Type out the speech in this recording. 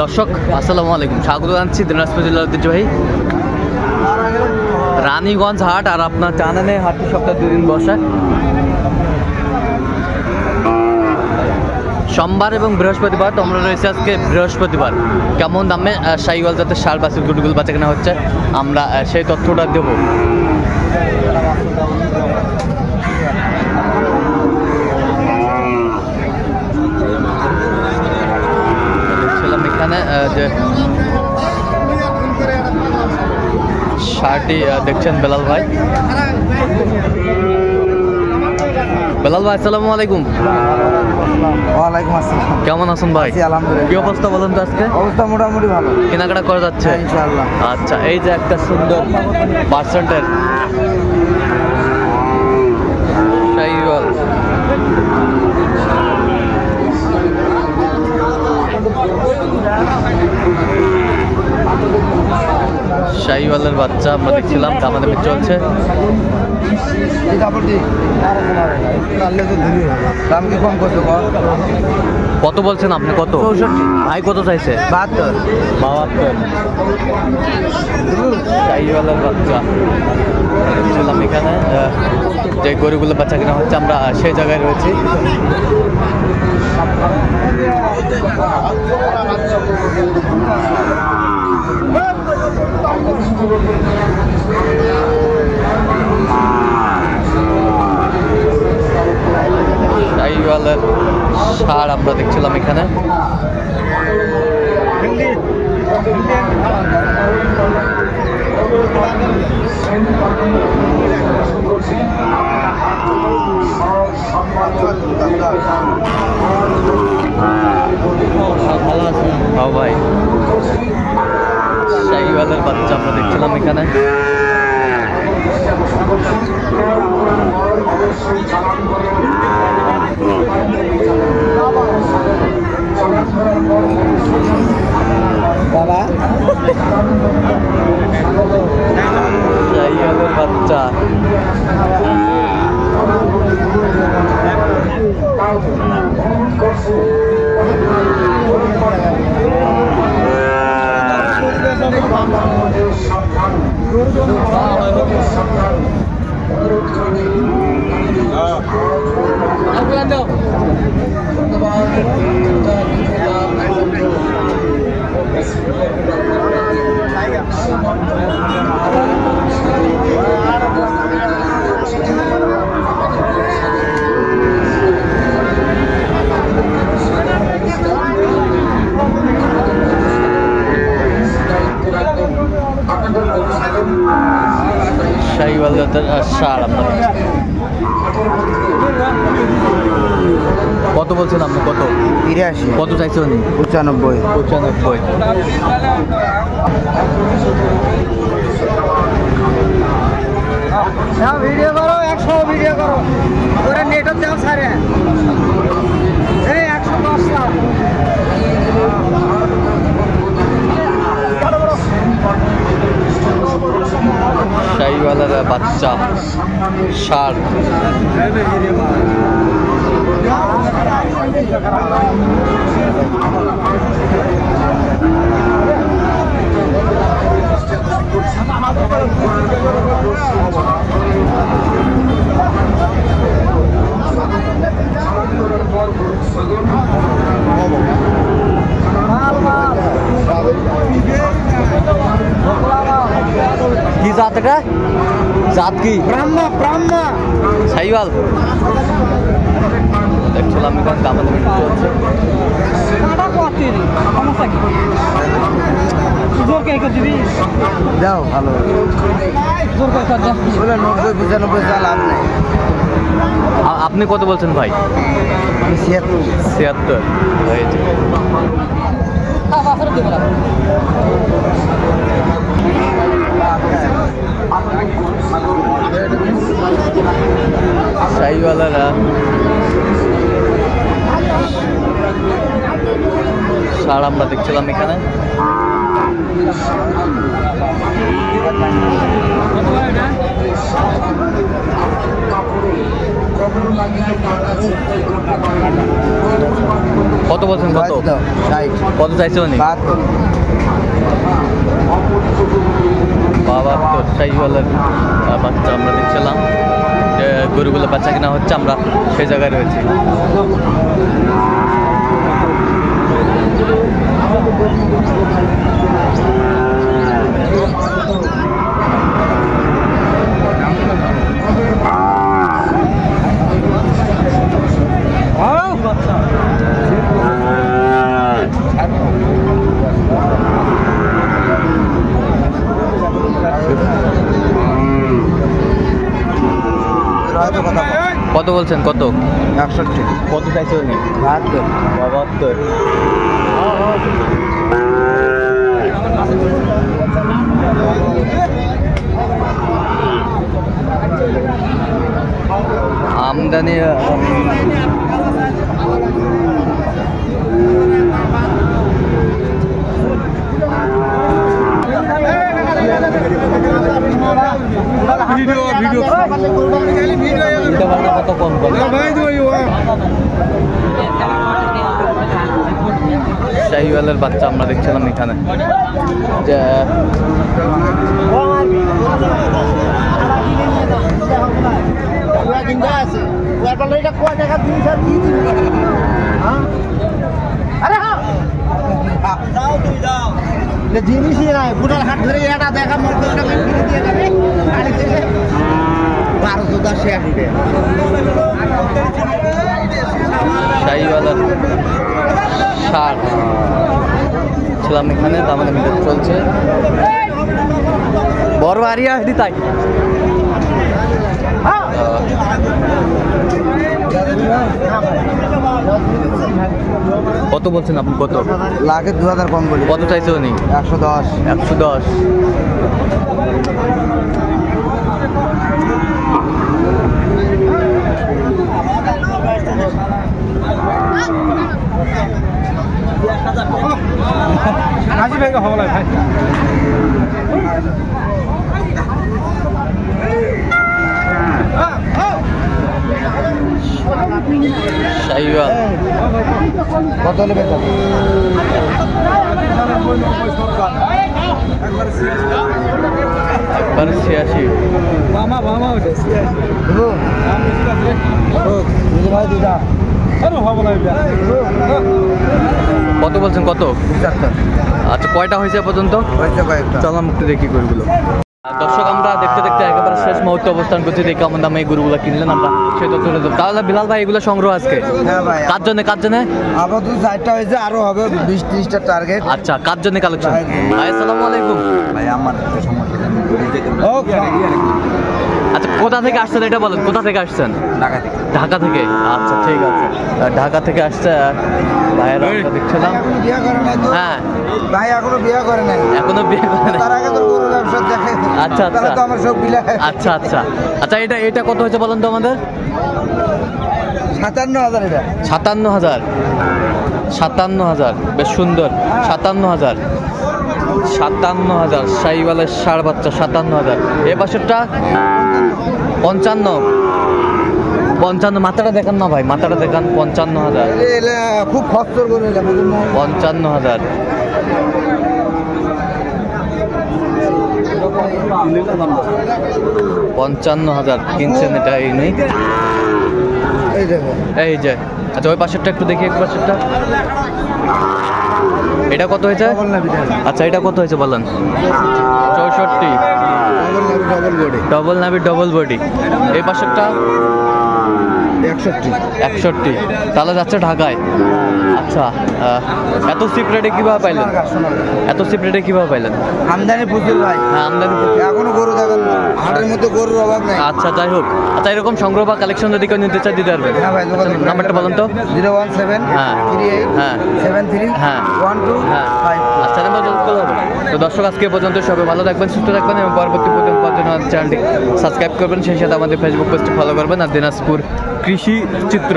দর্শক আসসালামু আলাইকুম, স্বাগত জানাচ্ছি দিনাজপুর জেলার ঐতিহ্যবাহী রানীগঞ্জ হাট। আর আপনার জানেন হাটটি সপ্তাহে 2 দিন বসে, সোমবার এবং বৃহস্পতিবার। তো আমরা রয়েছে আজকে বৃহস্পতিবার। কেমন দামে শাহিওয়াল জাতের ষাঁড় বাছুর গরুগুলো বাচ্চা কেনা হচ্ছে, আমরা সেই তথ্যটা দেব। দেখছিলাম এখানে যে ষাঁড়টি দেখছেন বেলাল ভাই। বেলাল ভাই আসসালামু আলাইকুম। ওয়ালাইকুম আসসালাম। কেমন আছেন ভাই? আলহামদুলিল্লাহ। কি অবস্থা বলেন তো আজকে? অবস্থা মোটামুটি ভালো, কেনাকাটা করা যাচ্ছে ইনশাআল্লাহ। আচ্ছা, এই যে একটা সুন্দর পার্সেন্টের শাহিওয়াল, শাহিওয়ালের বাচ্চা আমরা দেখছিলাম, দামাদামি চলছে। দাম কি কম করছো? কত বলছেন আপনি? কত? 64। ভাই কত চাইছে? 72। শাহিওয়ালের বাচ্চা দেখছিলাম এখানে যে গরুগুলো বাচ্চা কেনা হচ্ছে, আমরা সেই জায়গায় রয়েছি। শাহিওয়ালের ষাঁড় আমরা দেখছিলাম এখানে। ভালো আছেন? হ্যাঁ ভাই, শাহিওয়ালের বাচ্চা আমরা দেখছিলাম এখানে। বাবা শাহিওয়ালের বাচ্চা শাহিওয়াল জাতের ষাঁড় আমরা। কত বলছেন আপনি? কত? 83। কত চাইছে উনি? 95। 95। ভিডিও করো, 100 ভিডিও করো, ওরা নেটও দাও সারে। এই 110 লাখ। শাহিওয়ালের বাচ্চা ষাঁড়। কি জাত এটা? জাত কি? ব্রাহ্মা। ব্রাহ্মা শাহিওয়াল দেখছিলাম এখানে দামাদামি চলছে। যাও ভালো 90-95 লাভ নেই। আপনি কত বলছেন ভাই? আমি 76। শাহিওয়ালেরা ষাঁড় আমরা দেখছিলাম এখানে। কত বলছেন? কত কত চাইছে উনি? 72 শাহিওয়ালের বাচ্চা আমরা দেখছিলাম যে গরুগুলো বাচ্চা কিনা হচ্ছে, আমরা সেই জায়গায় রয়েছি। কত বলছেন? কত? 61। কত চাইছে উনি? 72। 72। আমদানি কত কম কম শাহিওয়ালের বাচ্চা আমরা দেখছিলাম এখানে যে জিনিসই নাই, বুড়ার হাট ধরে এটা দেখা মরতে দিয়ে যাবে 1280 শাহিওয়ালের ষাট ছিলাম এখানে, দামাদামি চলছে। বড় আরিয়া হেঁটে তাই কত বলছেন আপনি? কত? লাখে 2000 কম বলি। কত চাইছে উনি? 110। 110। হাজি ভাই হওয়া ভাই শাহিওয়াল কত নেবে? একবার 86। কত বলছেন? কত? 75। আচ্ছা, কয়টা হয়েছে পর্যন্ত? চল আমরা একটু দেখি গরুগুলো। দর্শক, আমরা দেখতে দেখতে একেবারে শেষ মুহূর্তে অবস্থান করছি। দেখি কেমন দামে এই গরুগুলো কিনলেন আমরা সেটা তুলে দেবো। তাহলে বিলাল ভাই, এগুলো সংগ্রহ আজকে কার জন্য? কার জন্য? আপাতত 4টা হয়েছে, আরো হবে 20-30টা টার্গেট। আচ্ছা, কার জন্য কালেকশন? ভাই আসসালামু আলাইকুম। ভাই আমার আচ্ছা, কোথা থেকে আসছেন এটা বলেন। কোথা থেকে আসছেন? ঢাকা থেকে। ঢাকা থেকে? আচ্ছা, ঠিক আছে। ঢাকা থেকে আসছে ভাইয়েরা, আমরা দেখছিলাম। বিয়ে করে নাই তো? হ্যাঁ, ভাই এখনো বিয়ে করে নাই। এখনো বিয়ে করে নাই? তার আগে তো গরু ব্যবসা দেখে। আচ্ছা আচ্ছা, তো আমার সব বিলে। আচ্ছা আচ্ছা আচ্ছা, এটা কত হয়েছে বলেন তো আমাদের? 57,000 এটা। 57,000। 57,000, বেশ সুন্দর। 57,000। 57,000 শাহিওয়ালের ষাঁড় বাচ্চা। 57,000। এ পাশেরটা 55। মাথাটা দেখান না ভাই, মাথাটা দেখান। 55,000। খুব খরচর করে 55,000। 55,000 কিনছেন এটা এই নেই। এই যে, আচ্ছা ওই পাশেরটা একটু দেখি। এক পাশেরটা এটা কত হয়েছে? আচ্ছা, এটা কত হয়েছে বলেন? 64। ডবল নাভি ডবল বডি। এই পাশেরটা 61। তাহলে যাচ্ছে ঢাকায়। আচ্ছা, এত চিপ রেটে কিভাবে পাইলেন? এত চিপ রেটে কিভাবে পাইলেন? আমদানি প্রচুর ভাই। হ্যাঁ, আমদানি। এখনো গরু দেখেন, হাটের মধ্যে গরুর অভাব নাই। আচ্ছা, যাই হোক। আচ্ছা, এরকম সংগ্রহ বা কালেকশন যদি কেউ নিতে চায় দিতে পারবেন? হ্যাঁ ভাই, নাম্বারটা বলুন তো। 0173873 হ্যাঁ। আচ্ছা, নাম্বার বলতে হবে। তো দর্শক, আজকে পর্যন্ত সবাই ভালো থাকবেন, সুস্থ থাকবেন এবং পরবর্তী পর্যন্ত চ্যানেলটি সাবস্ক্রাইব করবেন। সেই সাথে আমাদের ফেসবুক পেজটি ফলো করবেন। আর দিনাজপুর কৃষি চিত্র।